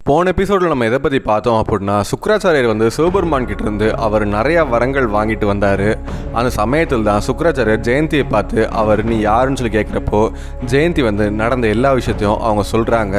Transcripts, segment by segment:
போன எபிசோடில் நம்ம எதை பற்றி பார்த்தோம் அப்படின்னா, சுக்ராச்சாரியர் வந்து சிவபெருமான் கிட்டேருந்து அவர் நிறையா வரங்கள் வாங்கிட்டு வந்தார். அந்த சமயத்தில் தான் சுக்ராச்சாரியர் ஜெயந்தியை பார்த்து அவர் நீ யாருன்னு சொல்லி கேட்குறப்போ ஜெயந்தி வந்து நடந்த எல்லா விஷயத்தையும் அவங்க சொல்கிறாங்க.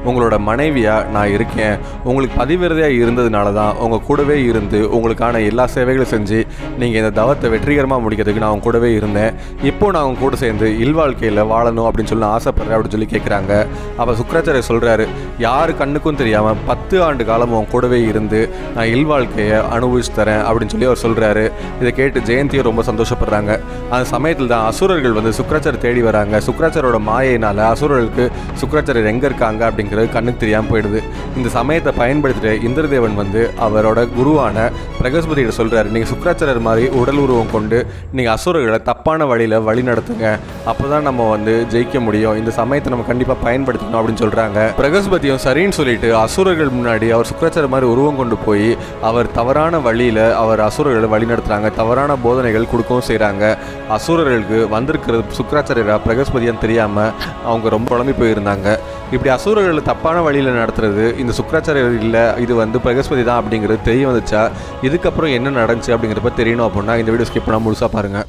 உங்களோட மனைவியாக நான் இருக்கேன், உங்களுக்கு பதிவிரதையாக இருந்ததுனால தான் உங்கள் கூடவே இருந்து உங்களுக்கான எல்லா சேவைகளும் செஞ்சு நீங்கள் இந்த தவத்தை வெற்றிகரமாக முடிக்கிறதுக்கு நான் அவங்க கூடவே இருந்தேன். இப்போ நான் அவங்க கூட சேர்ந்து இல்வாழ்க்கையில் வாழணும் அப்படின்னு சொல்லி ஆசைப்படுறேன் அப்படின்னு சொல்லி கேட்குறாங்க. அப்போ சுக்ராச்சாரியர் சொல்கிறாரு, யார் கண்ணுக்கும் தெரியாமல் 10 ஆண்டு காலம் அவன் கூடவே இருந்து நான் இல்வாழ்க்கையை அனுபவிச்சு தரேன் அப்படின்னு சொல்லி அவர் சொல்கிறாரு. இதை கேட்டு ஜெயந்தியும் ரொம்ப சந்தோஷப்படுறாங்க. அந்த சமயத்தில் தான் அசுரர்கள் வந்து சுக்ராச்சாரியர் தேடி வராங்க. சுக்ராச்சாரியோட மாயினால் அசுரர்களுக்கு சுக்ராச்சாரியர் எங்கே இருக்காங்க அப்படிங்கிறது கண்ணுக்கு தெரியாமல் போயிடுது. இந்த சமயத்தை பயன்படுத்திட்டு இந்திரதேவன் வந்து அவரோட குருவான பிரகஸ்பதியிட சொல்கிறாரு, நீங்கள் சுக்ராச்சாரியர் மாதிரி உடல் உருவம் கொண்டு நீங்கள் அசுரர்களை தப்பான வழியில் வழி நடத்துங்க, அப்போ தான் நம்ம வந்து ஜெயிக்க முடியும், இந்த சமயத்தை நம்ம கண்டிப்பாக பயன்படுத்தணும் அப்படின்னு சொல்கிறாங்க. பிரகஸ்பதியும் சரின்னு சொல்லிட்டு அசுரர்கள் முன்னாடி அவர் சுக்ராச்சாரியர் மாதிரி உருவம் கொண்டு போய் அவர் தவறான வழியில் அவர் அசுரர்களை வழி நடத்துகிறாங்க, தவறான போதனைகள் கொடுக்கவும் செய்கிறாங்க. அசுரர்களுக்கு வந்திருக்கிறது சுக்ராச்சாரியரா பிரகஸ்பதியான்னு தெரியாமல் அவங்க ரொம்ப குழம்பி போயிருந்தாங்க. இப்படி அசுரர்களை தப்பான வழியில் நடத்துறது இந்த சுக்ராச்சாரியர் இல்லை, இது வந்து பிரகஸ்பதி தான் அப்படிங்கிறது தெரிய வந்துச்சா, இதுக்கப்புறம் என்ன நடந்துச்சு அப்படிங்கிறப்ப தெரியணும் அப்படின்னா இந்த வீடியோ ஸ்கிப் பண்ணால் முழுசாக பாருங்கள்.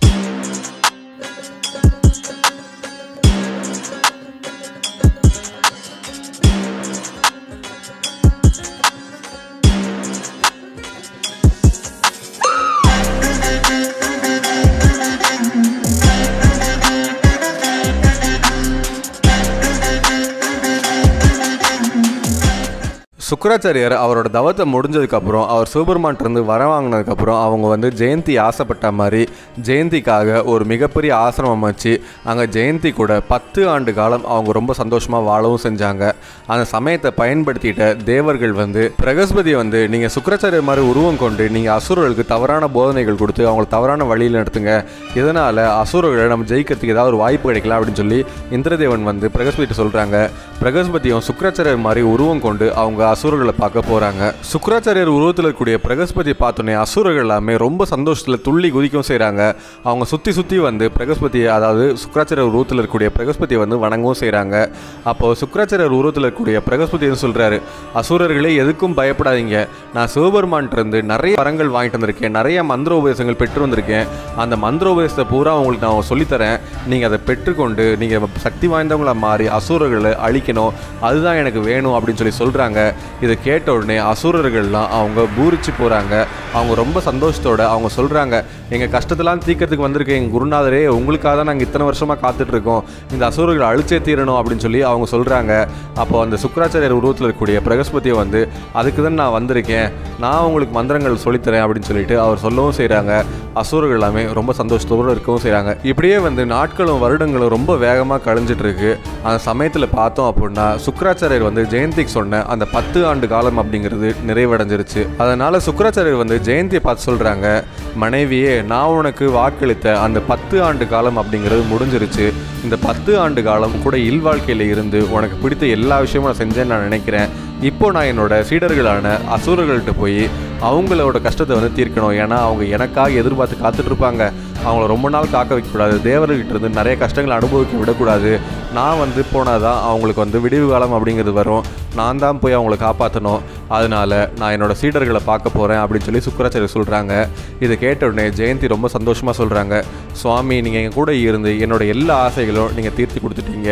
சுக்ராச்சாரியர் அவரோட தவத்தை முடிஞ்சதுக்கப்புறம் அவர் சிவபெருமான்கிட்டருந்து வர வாங்கினதுக்கப்புறம் அவங்க வந்து ஜெயந்தி ஆசைப்பட்ட மாதிரி ஜெயந்திக்காக ஒரு மிகப்பெரிய ஆசிரமம் வச்சு அங்கே ஜெயந்தி கூட 10 ஆண்டு காலம் அவங்க ரொம்ப சந்தோஷமாக வாழவும் செஞ்சாங்க. அந்த சமயத்தை பயன்படுத்திட்ட தேவர்கள் வந்து பிரகஸ்பதியை வந்து நீங்கள் சுக்ராச்சாரியர் மாதிரி உருவம் கொண்டு நீங்கள் அசுரர்களுக்கு தவறான போதனைகள் கொடுத்து அவங்களை தவறான வழியில் நடத்துங்க, இதனால் அசுரர்களை நம்ம ஜெயிக்கிறதுக்கு ஏதாவது ஒரு வாய்ப்பு கிடைக்கலாம் அப்படின்னு சொல்லி இந்திரதேவன் வந்து பிரகஸ்பதிட்டு சொல்கிறாங்க. பிரகஸ்பதியும் சுக்ராச்சாரியர் மாதிரி உருவம் கொண்டு அவங்க அசுரர்களை பார்க்க போகிறாங்க. சுக்ராச்சாரியர் உருவத்தில் இருக்கக்கூடிய பிரகஸ்பதியை பார்த்தோன்னே அசுரர்கள் எல்லாமே ரொம்ப சந்தோஷத்தில் துள்ளி குதிக்கவும் செய்கிறாங்க. அவங்க சுற்றி வந்து பிரகஸ்பதியை, அதாவது சுக்ராச்சாரியர் உருவத்தில் இருக்கக்கூடிய பிரகஸ்பதியை வந்து வணங்கவும் செய்கிறாங்க. அப்போது சுக்ராச்சாரியர் உருவத்தில் இருக்கக்கூடிய பிரகஸ்பதி சொல்கிறாரு, அசுரர்களே எதுக்கும் பயப்படாதீங்க, நான் சிவபெருமான்கிட்டருந்து நிறைய வரங்கள் வாங்கிட்டு வந்திருக்கேன், நிறைய மந்திர உபதேசங்கள் பெற்று வந்திருக்கேன், அந்த மந்திர உபதேசத்தை பூரா உங்களுக்கு நான் சொல்லித்தரேன், நீங்கள் அதை பெற்றுக்கொண்டு நீங்கள் சக்தி வாய்ந்தவங்களாக மாறி அசுரர்களை அழிக்கணும், அதுதான் எனக்கு வேணும் அப்படின்னு சொல்லி சொல்கிறாங்க. இதை கேட்ட உடனே அசுரர்கள்லாம் அவங்க பூரிச்சு போகிறாங்க. அவங்க ரொம்ப சந்தோஷத்தோட அவங்க சொல்கிறாங்க, எங்கள் கஷ்டத்தெல்லாம் தீர்க்கறதுக்கு வந்திருக்கேன் எங்கள் குருநாதரே, உங்களுக்காக தான் நாங்கள் இத்தனை வருஷமாக காத்துட்ருக்கோம், இந்த அசுரர்களை அழிச்சே தீரணும் அப்படின்னு சொல்லி அவங்க சொல்கிறாங்க. அப்போ அந்த சுக்ராச்சாரியர் உருவத்தில் இருக்கக்கூடிய பிரகஸ்பதியை வந்து அதுக்கு தான் நான் வந்திருக்கேன், நான் உங்களுக்கு மந்திரங்கள் சொல்லித்தரேன் அப்படின்னு சொல்லிட்டு அவர் சொல்லவும் செய்கிறாங்க. அசுரர்கள் எல்லாமே ரொம்ப சந்தோஷத்தோடு இருக்கவும் செய்கிறாங்க. இப்படியே வந்து நாட்களும் வருடங்களும் ரொம்ப வேகமாக கழிஞ்சிட்டு இருக்கு. அந்த சமயத்தில் பார்த்தோம் அப்படின்னா சுக்ராச்சாரியர் வந்து ஜெயந்திக்கு சொன்ன அந்த 10 ஆண்டு காலம் அப்படிங்கிறது நிறைவடைஞ்சிருச்சு. அதனால சுக்ராச்சாரியர் வந்து ஜெயந்தியை பார்த்து சொல்கிறாங்க, மனைவியே நான் உனக்கு வாக்களித்த அந்த 10 ஆண்டு காலம் அப்படிங்கிறது முடிஞ்சிருச்சு, இந்த 10 ஆண்டு காலம் கூட இல்வாழ்க்கையில் இருந்து உனக்கு பிடித்த எல்லா விஷயமும் நான் செஞ்சேன்னு நான் நினைக்கிறேன். இப்போ நான் என்னோட சீடர்களான அசுரர்கள்ட்ட போய் அவங்களோட கஷ்டத்தை வந்து தீர்க்கணும், ஏன்னா அவங்க எனக்காக எதிர்பார்த்து காத்துட்ருப்பாங்க, அவங்கள ரொம்ப நாள் காக்க வைக்கக்கூடாது, தேவர்கிட்ட இருந்து நிறைய கஷ்டங்களை அனுபவிக்க விடக்கூடாது, நான் வந்து போனால் தான் அவங்களுக்கு வந்து விடிவு காலம் அப்படிங்கிறது வரும், நான் தான் போய் அவங்கள காப்பாற்றணும், அதனால் நான் என்னோடய சீடர்களை பார்க்க போகிறேன் அப்படின்னு சொல்லி சுக்ராச்சாரியர் சொல்கிறாங்க. இதை கேட்ட உடனே ஜெயந்தி ரொம்ப சந்தோஷமாக சொல்கிறாங்க, சுவாமி நீங்கள் எங்கள் கூட இருந்து என்னோடய எல்லா ஆசைகளும் நீங்கள் தீர்த்தி கொடுத்துட்டீங்க,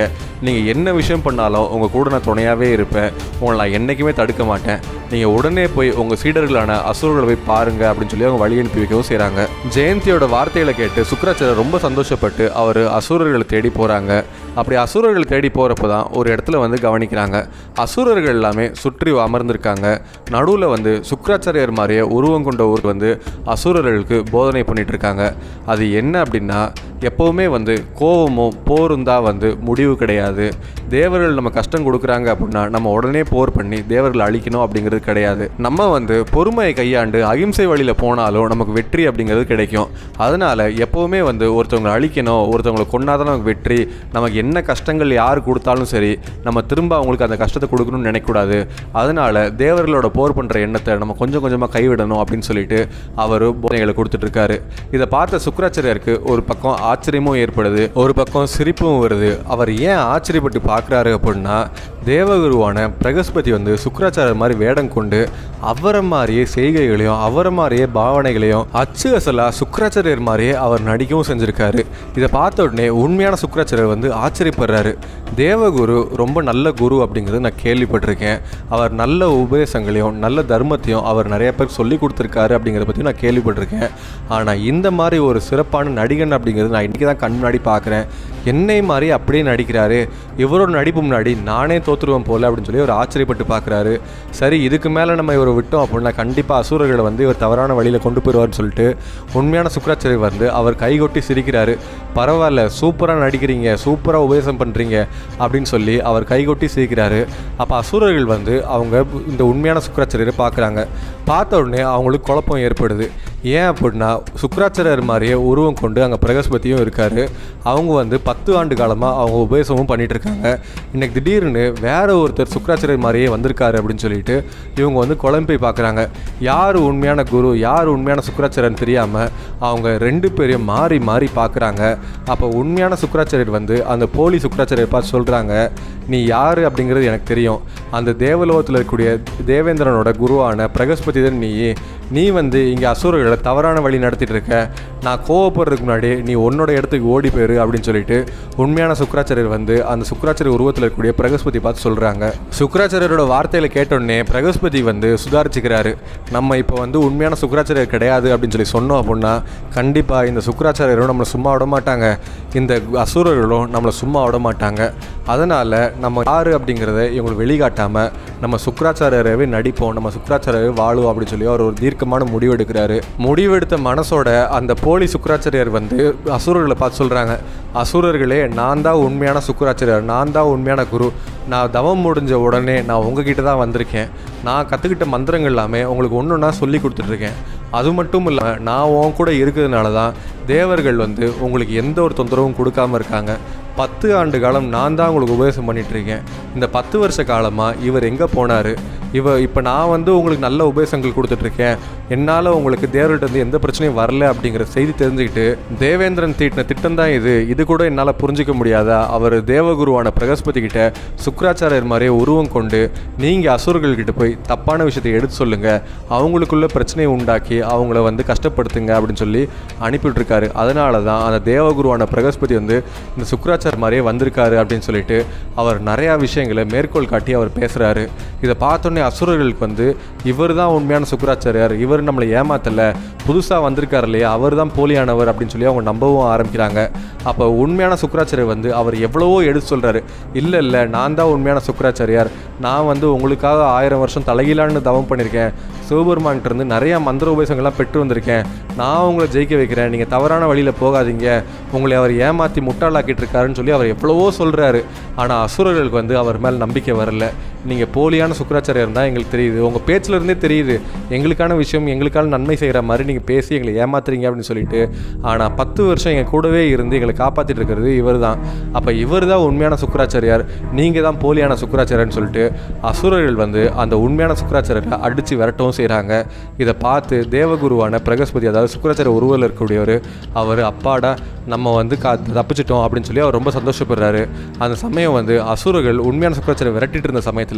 நீங்கள் என்ன விஷயம் பண்ணாலும் உங்கள் கூட நான் துணையாகவே இருப்பேன், உங்களை நான் என்றைக்குமே தடுக்க மாட்டேன், நீங்கள் உடனே போய் உங்கள் சீடர்களான அசுரர்களை போய் பாருங்கள் அப்படின்னு சொல்லி அவங்க வழி அனுப்பி வைக்கவும் செய்கிறாங்க. ஜெயந்தியோட வார்த்தைகளை கேட்டு சுக்ராச்சாரியர் ரொம்ப சந்தோஷப்பட்டு அவர் அசுரர்களை தேடி போகிறாங்க. அப்படி அசுரர்களை தேடி போகிறப்ப தான் ஒரு இடத்துல வந்து கவனிக்கிறாங்க, அசுரர்கள் எல்லாமே சுற்றி அமர்ந்திருக்காங்க. நடுவில் வந்து சுக்ராச்சாரியர் மாதிரியே உருவம் கொண்ட ஊர் வந்து அசுரர்களுக்கு போதனை பண்ணிட்டு இருக்காங்க. அது என்ன அப்படின்னா, எப்போவுமே வந்து கோபமும் போரும் தான் வந்து முடிவு கிடையாது, தேவர்கள் நம்ம கஷ்டம் கொடுக்குறாங்க அப்படின்னா நம்ம உடனே போர் பண்ணி தேவர்களை அழிக்கணும் அப்படிங்கிறது கிடையாது, நம்ம வந்து பொறுமையை கையாண்டு அகிம்சை வழியில் போனாலும் நமக்கு வெற்றி அப்படிங்கிறது கிடைக்கும். அதனால் எப்போவுமே வந்து ஒருத்தவங்களை அழிக்கணும், ஒருத்தவங்களை கொண்டாதான் நமக்கு வெற்றி, நமக்கு என்ன கஷ்டங்கள் யார் கொடுத்தாலும் சரி நம்ம திரும்ப அவங்களுக்கு அந்த கஷ்டத்தை கொடுக்கணும்னு நினைக்கக்கூடாது, அதனால் தேவர்களோட போர் பண்ணுற எண்ணத்தை நம்ம கொஞ்சம் கொஞ்சமாக கைவிடணும் அப்படின்னு சொல்லிட்டு அவர் போதனைகளை கொடுத்துட்ருக்காரு. இதை பார்த்த சுக்ராச்சாரியருக்கு ஒரு பக்கம் ஆச்சரியமும் ஏற்படுது, ஒரு பக்கம் சிரிப்பும் வருது. அவர் ஏன் ஆச்சரியப்பட்டு பார்க்குறாரு அப்படின்னா, தேவகுருவான பிரகஸ்பதி வந்து சுக்கராச்சாரியர் மாதிரி வேடம் கொண்டு அவரை மாதிரியே செய்கைகளையும் அவரை மாதிரியே பாவனைகளையும் அச்சு அசலாக சுக்கராச்சாரியர் மாதிரியே அவர் நடிக்கவும் செஞ்சுருக்காரு. இதை பார்த்த உடனே உண்மையான சுக்கராச்சாரியர் வந்து ஆச்சரியப்படுறாரு. தேவகுரு ரொம்ப நல்ல குரு அப்படிங்கிறது நான் கேள்விப்பட்டிருக்கேன். அவர் நல்ல உபதேசங்களையும் நல்ல தர்மத்தையும் அவர் நிறைய பேர் சொல்லி கொடுத்துருக்காரு அப்படிங்கிறத பற்றி நான் கேள்விப்பட்டிருக்கேன். ஆனால் இந்த மாதிரி ஒரு சிறப்பான நடிகன் அப்படிங்கிறது நான் இன்றைக்கி தான் கண் முன்னாடி பார்க்குறேன். என்னை மாதிரி அப்படியே நடிக்கிறாரு, இவரோட நடிப்பு முன்னாடி நானே தோற்றுருவேன் போல அப்படின்னு சொல்லி ஒரு ஆச்சரியப்பட்டு பார்க்குறாரு. சரி, இதுக்கு மேலே நம்ம இவரை விட்டோம் அப்படின்னா கண்டிப்பாக அசுரர்களை வந்து இவர் தவறான வழியில் கொண்டு போயிடுவார்னு சொல்லிட்டு உண்மையான சுக்கராச்சாரியர் வந்து அவர் கைகொட்டி சிரிக்கிறாரு. பரவாயில்ல, சூப்பராக நடிக்கிறீங்க, சூப்பராக உபதேசம் பண்ணுறீங்க அப்படின்னு சொல்லி அவர் கைகொட்டி சிரிக்கிறாரு. அப்போ அசுரர்கள் வந்து அவங்க இந்த உண்மையான சுக்கராச்சாரியரை பார்க்குறாங்க. பார்த்த உடனே அவங்களுக்கு குழப்பம் ஏற்படுது. ஏன் அப்படின்னா சுக்கராச்சாரியர் மாதிரியே உருவம் கொண்டு அங்கே பிரகஸ்பதியும் இருக்கார். அவங்க வந்து 10 ஆண்டு காலமாக அவங்க உபதேசமும் பண்ணிகிட்டு இருக்காங்க. இன்றைக்கி திடீர்னு வேற ஒருத்தர் சுக்கராச்சாரியர் மாதிரியே வந்திருக்காரு அப்படின்னு சொல்லிட்டு இவங்க வந்து குழம்பி பார்க்குறாங்க. யார் உண்மையான குரு யார் உண்மையான சுக்கராச்சாரியர்னு தெரியாமல் அவங்க 2 பேரையும் மாறி மாறி பார்க்குறாங்க. அப்போ உண்மையான சுக்கராச்சாரியர் வந்து அந்த போலி சுக்கராச்சாரியர் பார்த்து சொல்கிறாங்க, நீ யார் அப்படிங்கிறது எனக்கு தெரியும். அந்த தேவலோகத்தில் இருக்கக்கூடிய தேவேந்திரனோட குருவான பிரகஸ்பதி தான் நீ வந்து இங்கே அசுரர்களை தவறான வழி நடத்திட்டு இருக்க. நான் கோவப்படுறதுக்கு முன்னாடி நீ உன்னோட இடத்துக்கு ஓடி போயிரு அப்படின்னு சொல்லிட்டு உண்மையான சுக்கராச்சாரியர் வந்து அந்த சுக்கராச்சாரியர் உருவத்தில் இருக்கக்கூடிய பிரகஸ்பதி பார்த்து சொல்கிறாங்க. சுக்கராச்சாரியரோட வார்த்தையில் கேட்டோடனே பிரகஸ்பதி வந்து சுதாரிச்சுக்கிறாரு. நம்ம இப்போ வந்து உண்மையான சுக்கராச்சாரியர் கிடையாது அப்படின்னு சொல்லி சொன்னோம் அப்படின்னா கண்டிப்பாக இந்த சுக்கராச்சாரியரும் நம்மளை சும்மா விட மாட்டாங்க, இந்த அசுரர்களும் நம்மளை சும்மா விட மாட்டாங்க. அதனால் நம்ம யார் அப்படிங்கிறத இவங்களுக்கு வெளிக்காட்டாமல் நம்ம சுக்கராச்சாரியரவே நடிப்போம், நம்ம சுக்கராச்சாரியரவே வாழுவோம் அப்படின்னு சொல்லி அவர் ஒரு தீர்க்கமான முடிவெடுக்கிறாரு. முடிவெடுத்த மனசோட அந்த போலி சுக்கராச்சாரியர் வந்து அசுரர்களை பார்த்து சொல்கிறாங்க, அசுரர்களே, நான் தான் உண்மையான சுக்கராச்சாரியர், நான் தான் உண்மையான குரு. நான் தவம் முடிஞ்ச உடனே நான் உங்ககிட்ட தான் வந்திருக்கேன். நான் கற்றுக்கிட்ட மந்திரங்கள் எல்லாமே உங்களுக்கு ஒன்று ஒன்றா சொல்லி கொடுத்துட்ருக்கேன். அது மட்டும் இல்லாமல் நான் உன் கூட இருக்கிறதுனால தான் தேவர்கள் வந்து உங்களுக்கு எந்த ஒரு தொந்தரவும் கொடுக்காமல் இருக்காங்க. 10 ஆண்டு காலம் நான் தான் உங்களுக்கு உபதேசம் பண்ணிகிட்ருக்கேன். இந்த 10 வருஷ காலமாக இவர் எங்கே போனார்? இப்போ நான் வந்து உங்களுக்கு நல்ல உபதேசங்கள் கொடுத்துட்ருக்கேன். என்னால் உங்களுக்கு தேவர்கிட்ட வந்து எந்த பிரச்சனையும் வரல அப்படிங்கிற செய்தி தெரிஞ்சுக்கிட்டு தேவேந்திரன் தீட்டின திட்டம் தான் இது கூட என்னால் புரிஞ்சிக்க முடியாதா? அவர் தேவகுருவான பிரகஸ்பதி கிட்ட சுக்கராச்சாரியர் மாதிரியே உருவம் கொண்டு நீங்கள் அசுரர்கள்கிட்ட போய் தப்பான விஷயத்தை எடுத்து சொல்லுங்கள், அவங்களுக்குள்ள பிரச்சனையை உண்டாக்கி அவங்கள வந்து கஷ்டப்படுத்துங்க அப்படின்னு சொல்லி அனுப்பிவிட்ருக்காரு. அதனால தான் அந்த தேவகுருவான பிரகஸ்பதி வந்து இந்த சுக்கராச்சாரியர் மாதிரியே வந்திருக்காரு அப்படின்னு சொல்லிட்டு அவர் நிறையா விஷயங்களை மேற்கோள் காட்டி அவர் பேசுகிறாரு. இதை பார்த்தோன்னே அசுரர்களுக்கு வந்து இவர் தான் உண்மையான சுக்கராச்சாரியர், இவர் நம்மளை ஏமாத்தலை, புதுசாக வந்திருக்கார் இல்லையா, அவர் தான் போலியானவர் அப்படின்னு சொல்லி அவங்க நம்பவும் ஆரம்பிக்கிறாங்க. அப்போ உண்மையான சுக்கராச்சாரியர் வந்து அவர் எவ்வளவோ எடுத்து சொல்கிறாரு. இல்லை நான் தான் உண்மையான சுக்கராச்சாரியார், நான் வந்து உங்களுக்காக 1000 வருஷம் தலைகீழான்னு தவம் பண்ணியிருக்கேன், சிவபெருமான்கிட்ட இருந்து நிறையா மந்திர உபதேசங்கள்லாம் பெற்று வந்திருக்கேன், நான் உங்களை ஜெயிக்க வைக்கிறேன், நீங்கள் தவறான வழியில் போகாதீங்க, உங்களை அவர் ஏமாற்றி முட்டாளாக்கிட்டு இருக்காருன்னு சொல்லி அவர் எவ்வளவோ சொல்கிறாரு. ஆனால் அசுரர்களுக்கு வந்து அவர் மேலே நம்பிக்கை வரல. நீங்கள் போலியான சுக்கராச்சாரியர் தான் எங்களுக்கு தெரியுது, உங்கள் பேச்சில் இருந்தே தெரியுது, எங்களுக்கான விஷயம் எங்களுக்கான நன்மை செய்கிற மாதிரி நீங்கள் பேசி எங்களை ஏமாத்துறீங்க அப்படின்னு சொல்லிட்டு. ஆனால் 10 வருஷம் எங்கள் கூடவே இருந்து எங்களை காப்பாற்றிட்டு இருக்கிறது இவர் தான். அப்போ இவர் தான் உண்மையான சுக்கராச்சாரியார், நீங்கள் தான் போலியான சுக்கராச்சாரியர்னு சொல்லிட்டு அசுரர்கள் வந்து அந்த உண்மையான சுக்கராச்சாரியரை அடித்து விரட்டவும் செய்கிறாங்க. இதை பார்த்து தேவகுருவான பிரகஸ்பதி, அதாவது சுக்கராச்சாரிய உருவில் இருக்கக்கூடியவர், அவர் அப்பாடா நம்ம வந்து தப்பிச்சிட்டோம் அப்படின்னு சொல்லி அவர் ரொம்ப சந்தோஷப்படுறாரு. அந்த சமயம் வந்து அசுரர்கள் உண்மையான சுக்கராச்சாரியை விரட்டிட்டு இருந்த சமயத்தில்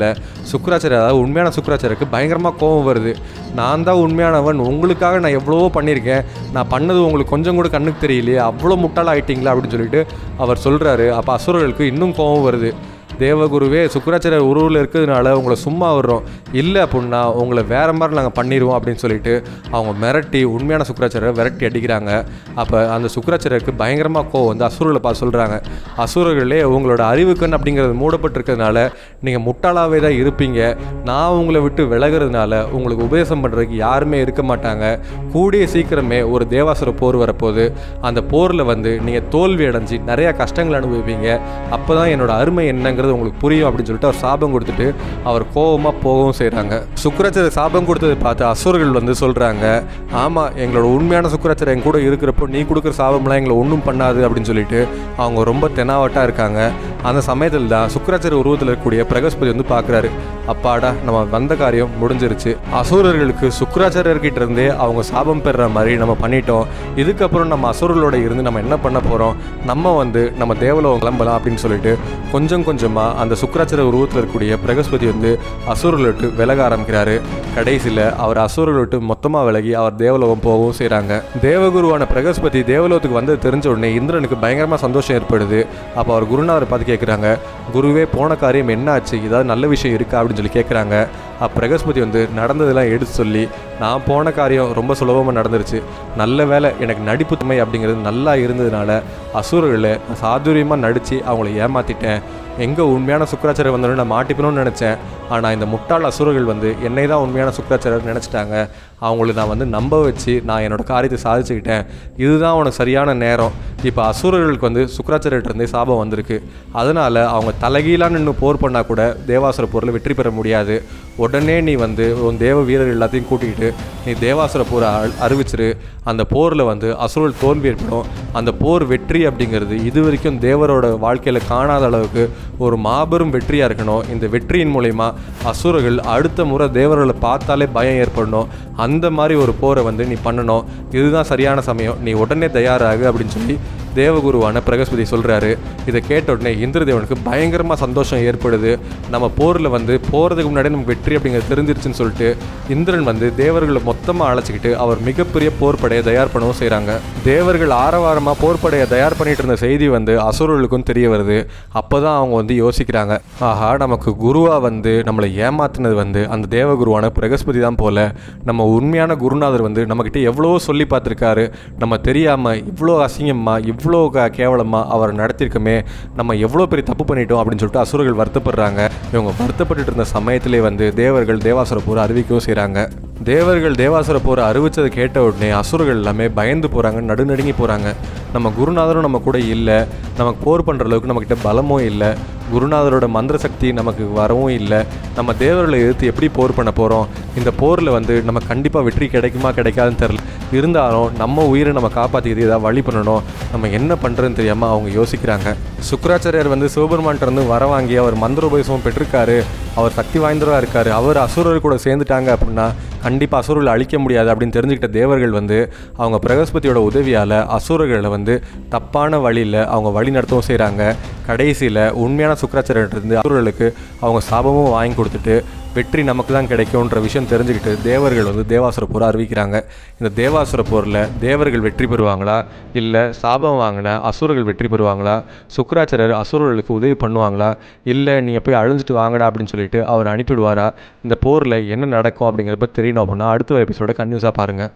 சுக்கராச்சாரியர், அதாவது உண்மையான சுக்கராச்சாரியருக்கு பயங்கரமாக கோபம் வருது. நான் தான் உண்மையானவன், உங்களுக்காக நான் எவ்வளவோ பண்ணியிருக்கேன், நான் பண்ணது உங்களுக்கு கொஞ்சம் கூட கண்ணுக்கு தெரியலையே, அவ்வளோ முட்டாள் ஆகிட்டீங்களா அப்படின்னு சொல்லிட்டு அவர் சொல்கிறாரு. அப்போ அசுரர்களுக்கு இன்னும் கோபம் வருது. தேவகுருவே, சுக்கராச்சாரியர் உருவில் இருக்கிறதுனால உங்களை சும்மா விடுறோம், இல்லை அப்படின்னா உங்களை வேறு மாதிரி நாங்கள் பண்ணிடுவோம் அப்படின்னு சொல்லிட்டு அவங்க மிரட்டி உண்மையான சுக்கராச்சாரியரை விரட்டி அடிக்கிறாங்க. அப்போ அந்த சுக்கராச்சாரியருக்கு பயங்கரமாக கோவம் வந்து அசுரர்களை பார்த்து சொல்கிறாங்க, அசுரர்களே, உங்களோட அறிவுக்கண் அப்படிங்கிறது மூடப்பட்டிருக்கிறதுனால நீங்கள் முட்டாளாகவே தான் இருப்பீங்க, நான் உங்களை விட்டு விலகிறதுனால உங்களுக்கு உபதேசம் பண்ணுறதுக்கு யாருமே இருக்க மாட்டாங்க, கூடிய சீக்கிரமே ஒரு தேவாசுர போர் வரப்போகுது, அந்த போரில் வந்து நீங்கள் தோல்வி அடைஞ்சி நிறையா கஷ்டங்கள் அனுபவிப்பீங்க, அப்போ தான் என்னோட அருமை என்னங்கிறது உங்களுக்கு புரியும் அப்படின்னு சொல்லிட்டு அவர் சாபம் கொடுத்துட்டு அவர் கோபமாக போகவும் செய்கிறாங்க. சுக்கராச்சாரியர் சாபம் கொடுத்ததை பார்த்து அசுரர்கள் வந்து சொல்கிறாங்க, ஆமாம், எங்களோட உண்மையான சுக்கராச்சாரியர் என் கூட இருக்கிறப்போ நீ கொடுக்குற சாபம்லாம் எங்களை ஒன்றும் பண்ணாது அப்படின்னு சொல்லிட்டு அவங்க ரொம்ப தெனாவட்டாக இருக்காங்க. அந்த சமயத்தில் தான் சுக்கராச்சாரியர் உருவத்தில் இருக்கக்கூடிய பிரகஸ்பதி வந்து பார்க்குறாரு. அப்பாடா நம்ம வந்த காரியம் முடிஞ்சிருச்சு. அசுரர்களுக்கு சுக்கிராச்சாரியர்கிட்ட இருந்தே அவங்க சாபம் பெறுற மாதிரி நம்ம பண்ணிட்டோம். இதுக்கப்புறம் நம்ம அசுரர்களோட இருந்து நம்ம என்ன பண்ண போகிறோம், நம்ம தேவலோகம் கிளம்பலாம் அப்படின்னு சொல்லிட்டு கொஞ்சம் கொஞ்சமாக அந்த சுக்கிராச்சாரிய உருவத்தில் இருக்கக்கூடிய பிரகஸ்பதி அசுரர்களை விட்டு விலக ஆரம்பிக்கிறாரு. கடைசியில் அவர் அசுரர்களை விட்டு மொத்தமாக விலகி அவர் தேவலோகம் போகவும் செய்கிறாங்க. தேவகுருவான பிரகஸ்பதி தேவலோகத்துக்கு வந்து தெரிஞ்ச உடனே இந்திரனுக்கு பயங்கரமாக சந்தோஷம் ஏற்படுது. அப்போ அவர் குருநாதரை பார்த்து கேட்குறாங்க, குருவே போன காரியம் என்ன ஆச்சு, ஏதாவது நல்ல விஷயம் இருக்கா அப்படின்னு சொல்லி கேட்குறாங்க. பிரகஸ்பதி நடந்ததெல்லாம் எடுத்து சொல்லி, நான் போன காரியம் ரொம்ப சுலபமாக நடந்துருச்சு, நல்ல வேலை எனக்கு நடிப்பு தன்மை அப்படிங்கிறது நல்லா இருந்ததுனால அசுரர்களை சாதுரியமாக நடித்து அவங்கள ஏமாற்றிட்டேன். எங்கே உண்மையான சுக்கிராச்சாரியர் வந்தோன்னு நான் மாட்டிக்கணும்னு நினச்சேன். ஆனால் இந்த முட்டாள் அசுரர்கள் என்னை தான் உண்மையான சுக்கிராச்சாரியர் நினச்சிட்டாங்க. அவங்கள நான் நம்ப வச்சு நான் என்னோடய காரியத்தை சாதிச்சுக்கிட்டேன். இதுதான் உனக்கு சரியான நேரம். இப்போ அசுரர்களுக்கு சுக்கிராச்சாரியர்கிட்டருந்தே சாபம் வந்திருக்கு. அதனால் அவங்க தலைகீழாக நின்று போர் பண்ணால் கூட தேவாசுர போரில் வெற்றி பெற முடியாது. உடனே நீ உன் தேவ வீரர் எல்லாத்தையும் கூட்டிக்கிட்டு நீ தேவாசுர போரை அறிவிச்சிரு. அந்த போரில் அசுரர்கள் தோல்வி ஏற்படும். அந்த போர் வெற்றி அப்படிங்கிறது இது வரைக்கும் தேவரோட வாழ்க்கையில் காணாத அளவுக்கு ஒரு மாபெரும் வெற்றியாக இருக்கணும். இந்த வெற்றியின் மூலயமா அசுரர்கள் அடுத்த முறை தேவர்களை பார்த்தாலே பயம் ஏற்படணும். அந்த மாதிரி ஒரு போரை நீ பண்ணணும். இதுதான் சரியான சமயம், நீ உடனே தயாராகு அப்படின்னு சொல்லி தேவகுருவான பிரகஸ்பதி சொல்கிறாரு. இதை கேட்ட உடனே இந்திரதேவனுக்கு பயங்கரமாக சந்தோஷம் ஏற்படுது. நம்ம போரில் போகிறதுக்கு முன்னாடி நமக்கு வெற்றி அப்படிங்கிறது தெரிஞ்சிருச்சுன்னு சொல்லிட்டு இந்திரன் தேவர்களை மொத்தமாக அழைச்சிக்கிட்டு அவர் மிகப்பெரிய போர்ப்படையை தயார் பண்ணவும் செய்கிறாங்க. தேவர்கள் ஆரவாரமாக போர்ப்படையை தயார் பண்ணிட்டு இருந்த செய்தி அசுரர்களுக்கும் தெரிய வருது. அப்போ தான் அவங்க யோசிக்கிறாங்க, ஆஹா நமக்கு குருவாக நம்மளை ஏமாத்தினது அந்த தேவகுருவான பிரகஸ்பதி தான் போல. நம்ம உண்மையான குருநாதர் நம்மக்கிட்ட எவ்வளோ சொல்லி பார்த்துருக்காரு, நம்ம தெரியாமல் இவ்வளோ அசிங்கமாக இவ்வளோ கேவலமாக அவர் நடத்திருக்கமே, நம்ம எவ்வளோ பெரிய தப்பு பண்ணிட்டோம் அப்படின்னு சொல்லிட்டு அசுரர்கள் வருத்தப்படுறாங்க. இவங்க வருத்தப்பட்டு இருந்த சமயத்திலே தேவர்கள் தேவாசுர போரை அறிவிக்கவும் செய்கிறாங்க. தேவர்கள் தேவாசுர போரை அறிவித்ததை கேட்ட உடனே அசுரர்கள் எல்லாமே பயந்து போகிறாங்க, நடுநடுங்கி போகிறாங்க. நம்ம குருநாதரும் நம்ம கூட இல்லை, நமக்கு போர் பண்ணுற அளவுக்கு நம்மக்கிட்ட பலமும் இல்லை, குருநாதரோட மந்திர சக்தி நமக்கு வரவும் இல்லை, நம்ம தேவர்களை எதிர்த்து எப்படி போர் பண்ண போகிறோம், இந்த போரில் நம்ம கண்டிப்பாக வெற்றி கிடைக்குமா கிடைக்காதுன்னு தெரில, இருந்தாலும் நம்ம உயிரை நம்ம காப்பாற்றிக்கிது ஏதாவது வழி பண்ணணும், நம்ம என்ன பண்ணுறதுன்னு தெரியாமல் அவங்க யோசிக்கிறாங்க. சுக்கிராச்சாரியர் சிவபெருமான்கிட்ட வர வாங்கி அவர் மந்திர உபதேசமும் பெற்றிருக்காரு, அவர் சக்தி வாய்ந்தவராக இருக்கார், அவர் அசுரர்கள் கூட சேர்ந்துட்டாங்க அப்படின்னா கண்டிப்பாக அசுரர்களை அழிக்க முடியாது அப்படின்னு தெரிஞ்சுக்கிட்ட தேவர்கள் அவங்க பிரகஸ்பதியோட உதவியால் அசுரர்களை தப்பான வழியில் அவங்க வழி நடத்தவும் செய்கிறாங்க. கடைசியில் உண்மையான சுக்கிராச்சாரியர்கிட்ட அசுரர்களுக்கு அவங்க சாபமும் வாங்கி கொடுத்துட்டு வெற்றி நமக்கு தான் கிடைக்கும்ன்ற விஷயம் தெரிஞ்சுக்கிட்டு தேவர்கள் தேவாசுர போரை அறிவிக்கிறாங்க. இந்த தேவாசுர போரில் தேவர்கள் வெற்றி பெறுவாங்களா, இல்லை சாபம் வாங்கின அசுரர்கள் வெற்றி பெறுவாங்களா, சுக்கிராச்சாரியர் அசுரர்களுக்கு உதவி பண்ணுவாங்களா, இல்லை நீங்கள் போய் அழிஞ்சிட்டு வாங்கடா அப்படின்னு சொல்லிட்டு அவர் அனுப்பிடுவாரா, இந்த போரில் என்ன நடக்கும் அப்படிங்கிறத தெரியணும் அப்படின்னா அடுத்த எபிசோட கன்யூஸாக பாருங்கள்.